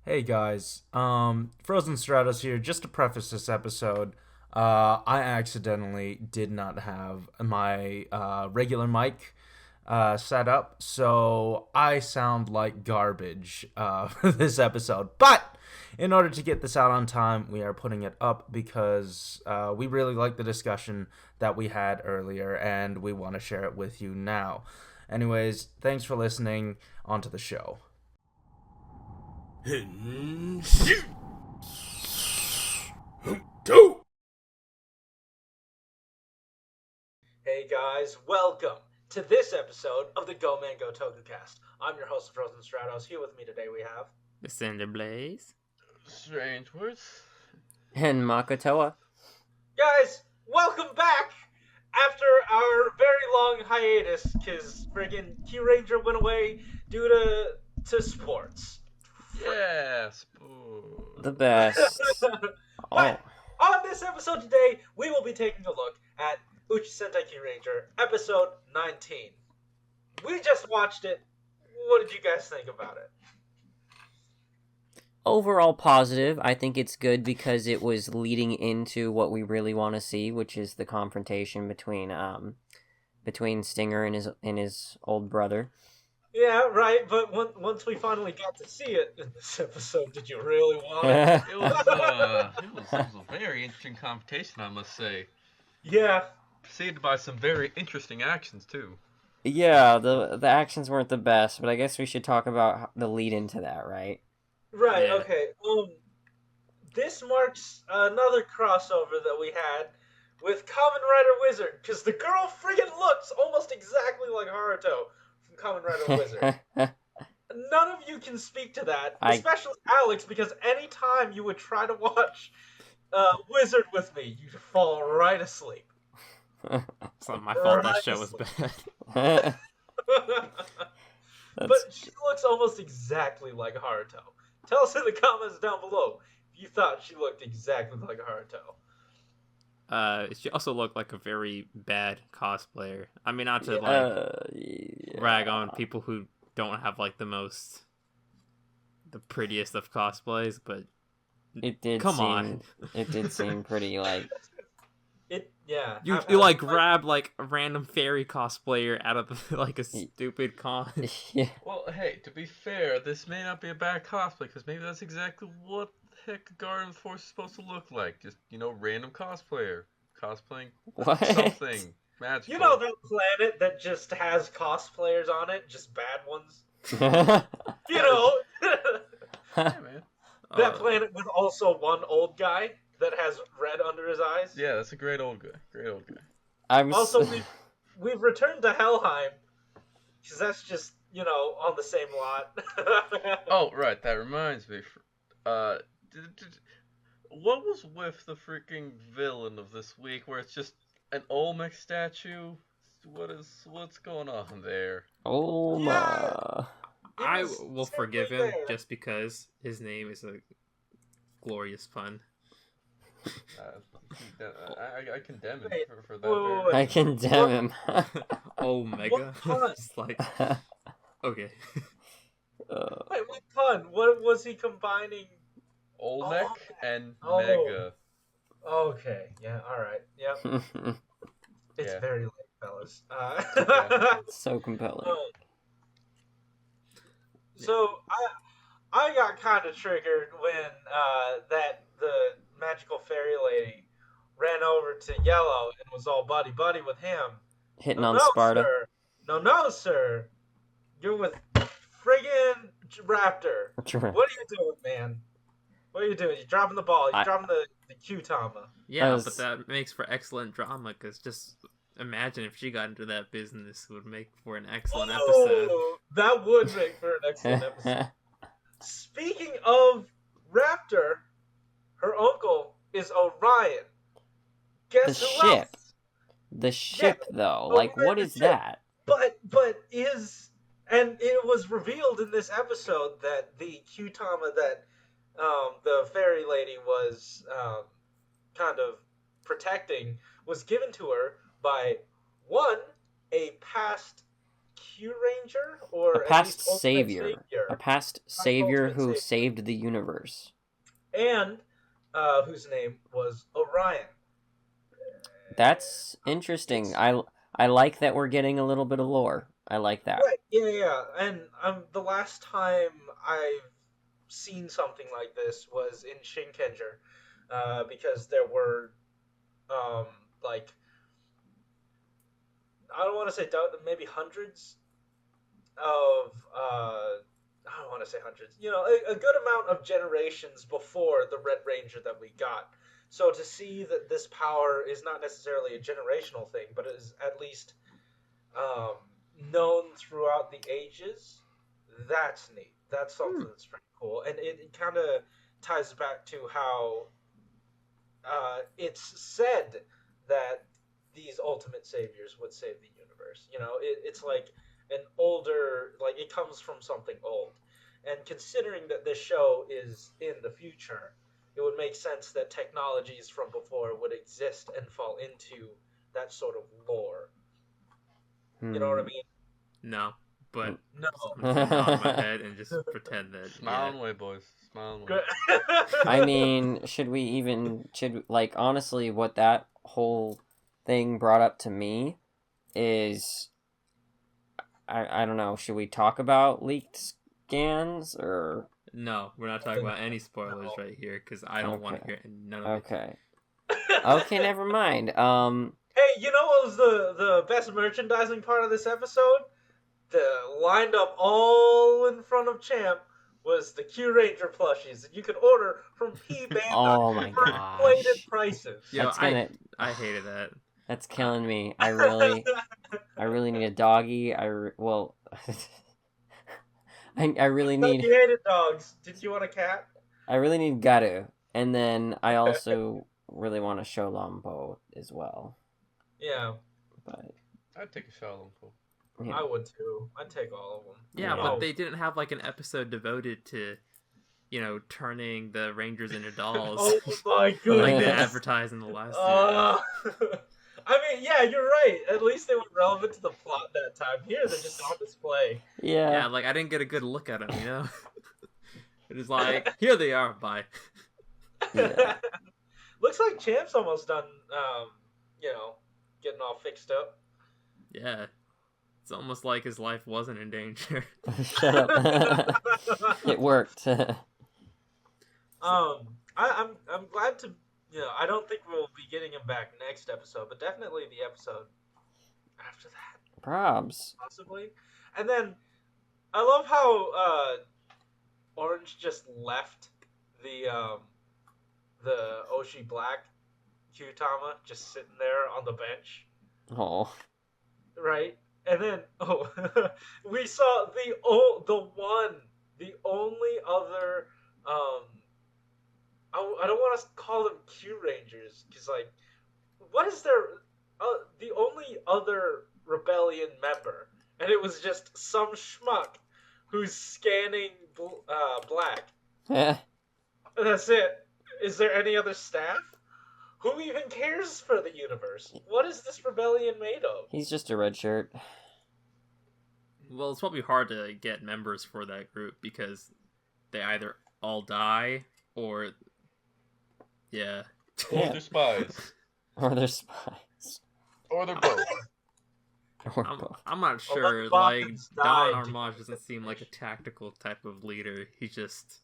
Hey guys, Frozen Stratos here. Just to preface this episode, I accidentally did not have my regular mic set up, so I sound like garbage for this episode. But in order to get this out on time, we are putting it up because we really like the discussion that we had earlier, and we want to share it with you now. Anyways, thanks for listening. On to the show. Hey guys, welcome to this episode of the Go Man Go Tokucast. I'm your host, Frozen Stratos. Here with me today we have The Cinder Blaze. Strange words. And Makotoa. guys. Welcome back after our very long hiatus, because friggin' Kyuranger went away due to sports. Yes. The best. But on this episode today, we will be taking a look at Uchuu Sentai Kyuranger, episode 19. We just watched it. What did you guys think about it? Overall positive. I think it's good because it was leading into what we really want to see, which is the confrontation between Stinger and his old brother. Yeah, right, but once we finally got to see it in this episode, did you really want it? It was a very interesting confrontation, I must say. Yeah. Preceded by some very interesting actions too. Yeah, the actions weren't the best, but I guess we should talk about the lead into that, right? Right, Yeah. okay. This marks another crossover that we had with Kamen Rider Wizard, because the girl friggin' looks almost exactly like Haruto from Kamen Rider Wizard. None of you can speak to that, especially Alex, because anytime you would try to watch Wizard with me, you'd fall right asleep. It's not my fault that show was bad. But she looks almost exactly like Haruto. Tell us in the comments down below if you thought she looked exactly like Haruto. She also looked like a very bad cosplayer. I mean, not to yeah. rag on people who don't have like the prettiest of cosplays, but It did come seem, on. It did seem pretty like You like grab like a random fairy cosplayer out of like a stupid con. yeah. Well, hey, to be fair, this may not be a bad cosplay, because maybe that's exactly what the heck the Guardian Force is supposed to look like. Just, random cosplayer. Cosplaying What? something magical. You know that planet that just has cosplayers on it, just bad ones? You know? Yeah, man. That planet with also one old guy that has red under his eyes? Yeah, that's a great old guy. Great old guy. Also, we've returned to Helheim, because that's just, on the same lot. Oh, right, that reminds me. What was with the freaking villain of this week, where it's just an Olmec statue? What's going on there? Oh my. I will forgive him there. just because his name is a glorious pun. I condemn him Wait, for that. wait. I condemn him. Omega. What pun? It's like, okay. Wait, what pun? What was he combining? Olmec Oh. and Oh. Mega. Okay, yeah, alright, yep. It's Yeah. very late, fellas. Yeah. So compelling. So I got kind of triggered when the magical fairy lady ran over to Yellow and was all buddy buddy with him. Hitting No, on no, Sparta. Sir. No, sir. You're with friggin' Raptor. What are you doing, man? What are you doing? You're dropping the ball. You're dropping the Q-Tama. Yeah, but that makes for excellent drama, because just imagine if she got into that business, it would make for an excellent episode. That would make for an excellent episode. Speaking of Raptor, her uncle is Orion. Guess The who ship. else? The ship, though. Oh, Like, right, what the is ship. that? But and it was revealed in this episode that the Q-Tama that the fairy lady was kind of protecting was given to her by one, a past Kyuranger, or A at past least Ultimate savior. Savior. A past savior Ultimate who Savior. saved the universe. And whose name was Orion. That's interesting. I like that we're getting a little bit of lore. I like that. Right, yeah. And the last time I've seen something like this was in Shinkenger, because there were, like, I don't want to say maybe hundreds of, I don't want to say hundreds, a good amount of generations before the Red Ranger that we got. So to see that this power is not necessarily a generational thing, but is at least known throughout the ages, that's neat. That's something that's pretty cool. And it kind of ties back to how it's said that these ultimate saviors would save the universe. It's like an older, like it comes from something old. And considering that this show is in the future, it would make sense that technologies from before would exist and fall into that sort of lore. You know what I mean? No, but No. I'm gonna nod my head and just pretend that. Smile away, boys. Smile away. Good. I mean, honestly, what that whole thing brought up to me is, I don't know, should we talk about leaked scans, or? No, we're not talking about any spoilers right here, because I don't want to hear none of it. Okay. Okay, never mind. Hey, you know what was the best merchandising part of this episode? The lined up all in front of Champ was the Kyuranger plushies that you could order from P Bandai Oh my for gosh. inflated prices. Yo, I hated that. That's killing me. I really need a doggy. I really need. You hated dogs. Did you want a cat? I really need Garu, and then I also really want a Sholambo as well. Yeah, But I'd take a shot on Cole. yeah. I would too. I'd take all of them. Yeah, Yeah. but they didn't have like an episode devoted to, turning the Rangers into dolls. Oh my like they goodness. advertised in the last series. I mean, yeah, you're right. At least they were relevant to the plot that time. Here, they're just on display. Yeah, like I didn't get a good look at them, It is like, here they are, bye. Yeah. Looks like Champ's almost done, getting all fixed up. Yeah. It's almost like his life wasn't in danger. Shut up. It worked. I'm glad to, I don't think we'll be getting him back next episode, but definitely the episode after that. Probs. Possibly. And then, I love how, Orange just left the Oshi Black Kyutama just sitting there on the bench. Oh. Right? And then, we saw the only other, I don't want to call them Q Rangers, because, like, what is their, the only other Rebellion member? And it was just some schmuck who's scanning black. Yeah. That's it. Is there any other staff? Who even cares for the universe? What is this rebellion made of? He's just a red shirt. Well, it's probably hard to get members for that group because they either all die or... Yeah. Or they're spies. Or they're spies. Or they're both. Or both. I'm not sure. Well, Like, Botkin's Don died. Armage doesn't seem like a tactical type of leader. He just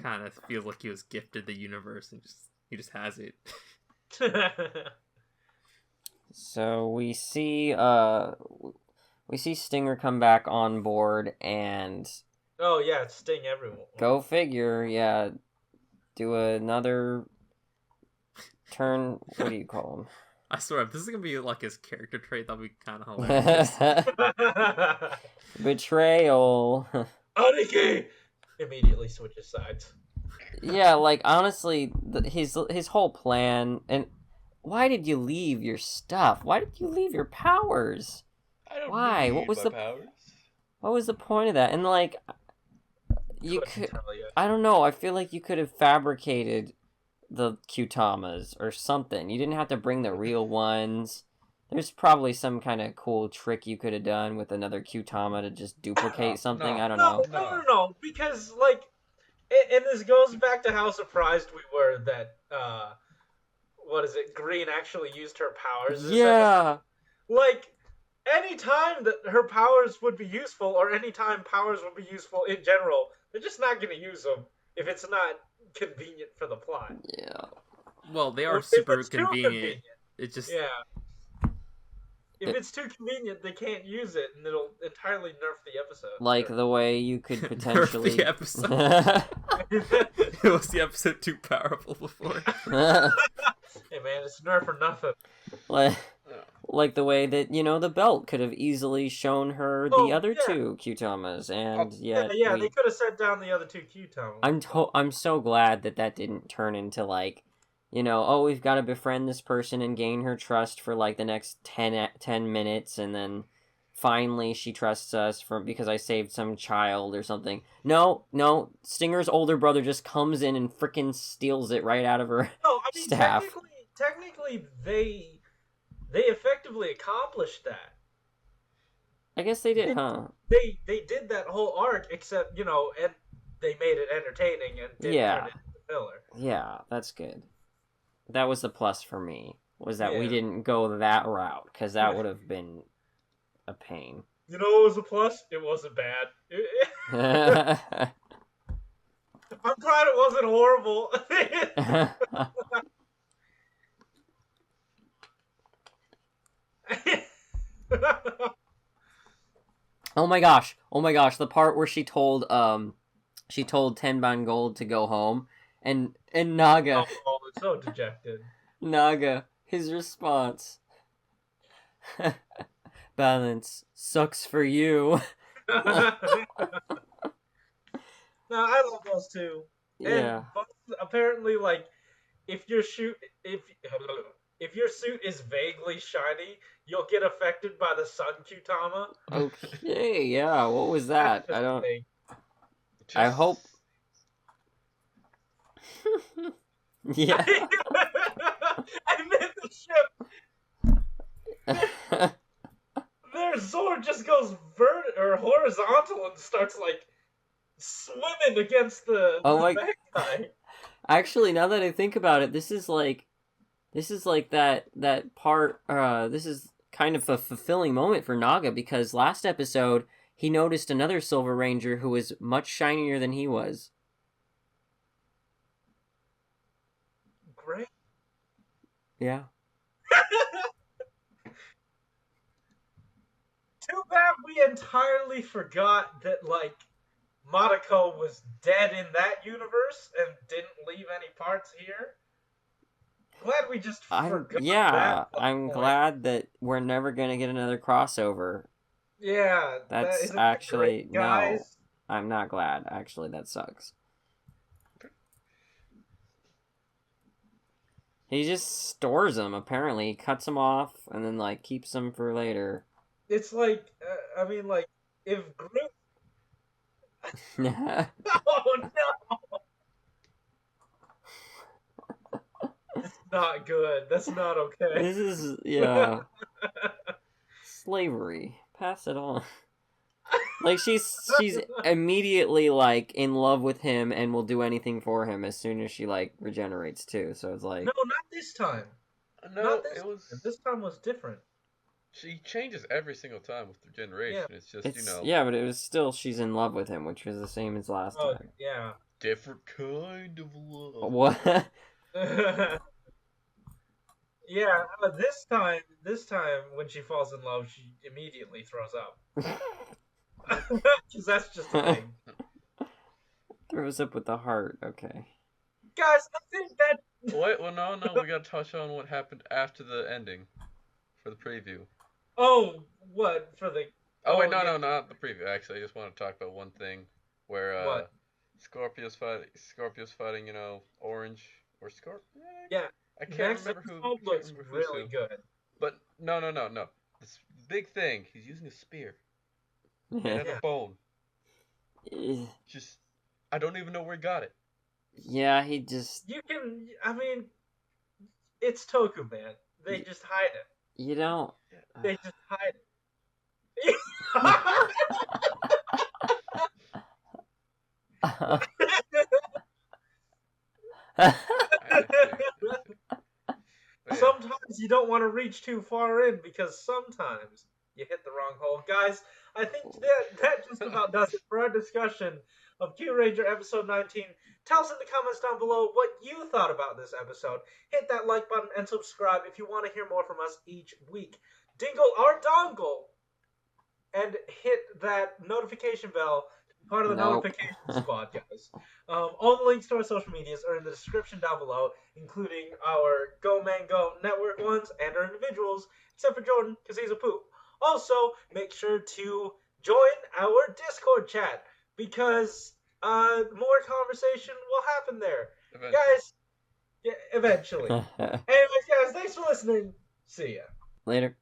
kind of feels like he was gifted the universe and he just has it. So we see Stinger come back on board and Oh yeah, it's Sting everyone. go figure, yeah, do another turn. What do you call I swear, if this is gonna be like his character trait, that'll be kind of hilarious. him? Betrayal. Aniki! Immediately switches sides. Yeah, like honestly, his whole plan. And why did you leave your stuff? Why did you leave your powers? I don't Why? What need was my the- powers. What was the point of that? And like, you Couldn't could. tell you. I don't know. I feel like you could have fabricated the Qtamas or something. You didn't have to bring the real ones. There's probably some kind of cool trick you could have done with another Qtama to just duplicate something. no. I don't No, know. no, because like, and this goes back to how surprised we were that what is it? Green actually used her powers. This episode. Yeah. Like, any time that her powers would be useful, or any time powers would be useful in general, they're just not going to use them if it's not convenient for the plot. Yeah. Well, they Or are if super it's too convenient. It just Yeah. If it's too convenient, they can't use it, and it'll entirely nerf the episode. Like the way you could potentially. nerf the episode. It was the episode too powerful before. Hey man, it's nerf or nothing. like the way that the belt could have easily shown her the other two Qtamas, and yet they could have set down the other two Qtamas. I'm so glad that didn't turn into like, oh, we've got to befriend this person and gain her trust for like the next 10 minutes, and then finally she trusts us because I saved some child or something. No, Stinger's older brother just comes in and frickin' steals it right out of her staff. Technically, they effectively accomplished that. I guess they did, huh? They did that whole arc, except and they made it entertaining and didn't turn it into filler. Yeah, that's good. That was the plus for me, was that we didn't go that route, because that would have been a pain. You know what was a plus? It wasn't bad. I'm glad it wasn't horrible. Oh my gosh, the part where she told Tenban Gold to go home, and Naga. Oh, so dejected. Naga, his response. Balance sucks for you. No, I love those two. Yeah. And both, apparently, like, if your suit is vaguely shiny, you'll get affected by the sun Qtama. Okay, yeah. What was that? I don't. I hope. Yeah. I meant the ship. Their sword just goes horizontal and starts like swimming against the bad guy. Actually, now that I think about it, this is like that part. This is kind of a fulfilling moment for Naga, because last episode he noticed another Silver Ranger who was much shinier than he was. Great. Yeah. Too bad we entirely forgot that, like, Makotoa was dead in that universe and didn't leave any parts here. Glad we just forgot that. I'm glad that we're never going to get another crossover. Yeah. That's actually... No, I'm not glad. Actually, that sucks. He just stores them, apparently. He cuts them off and then, like, keeps them for later. It's like, if Groot... Oh, no! It's not good. That's not okay. This is, slavery. Pass it on. Like, she's immediately, like, in love with him and will do anything for him as soon as she, like, regenerates, too. So it's like... No, not this time. No, This time was different. She changes every single time with regeneration. Yeah. It's just, Yeah, but it was still she's in love with him, which was the same as last time. Yeah. Different kind of love. What? Yeah, this time when she falls in love, she immediately throws up. Because that's just a thing. Throws up with the heart, okay. Guys, I think that... Wait, well, no, we gotta touch on what happened after the ending. For the preview. Oh, what? For the... Oh, wait, no, not the preview, actually. I just want to talk about one thing where, what? Scorpio's fighting, Orange, or Scorpio? Yeah. I can't remember who. Looks really good. But, no. This big thing, he's using a spear. And a bone. Just, I don't even know where he got it. Yeah, he just... You can, it's Toku, man. They just hide it. You don't. They just hide it. I see. Yeah. Sometimes you don't want to reach too far in because sometimes you hit the wrong hole. Guys, I think that just about does it for our discussion of Kyuranger episode 19. Tell us in the comments down below what you thought about this episode. Hit that like button and subscribe if you want to hear more from us each week. Dingle our dongle and hit that notification bell to be part of the Nope. notification squad, guys. All the links to our social medias are in the description down below, including our Go Man Go network ones and our individuals, except for Jordan, because he's a poop. Also, make sure to join our Discord chat, because more conversation will happen there. Eventually. Guys, yeah, eventually. Anyways, guys, thanks for listening. See ya. Later.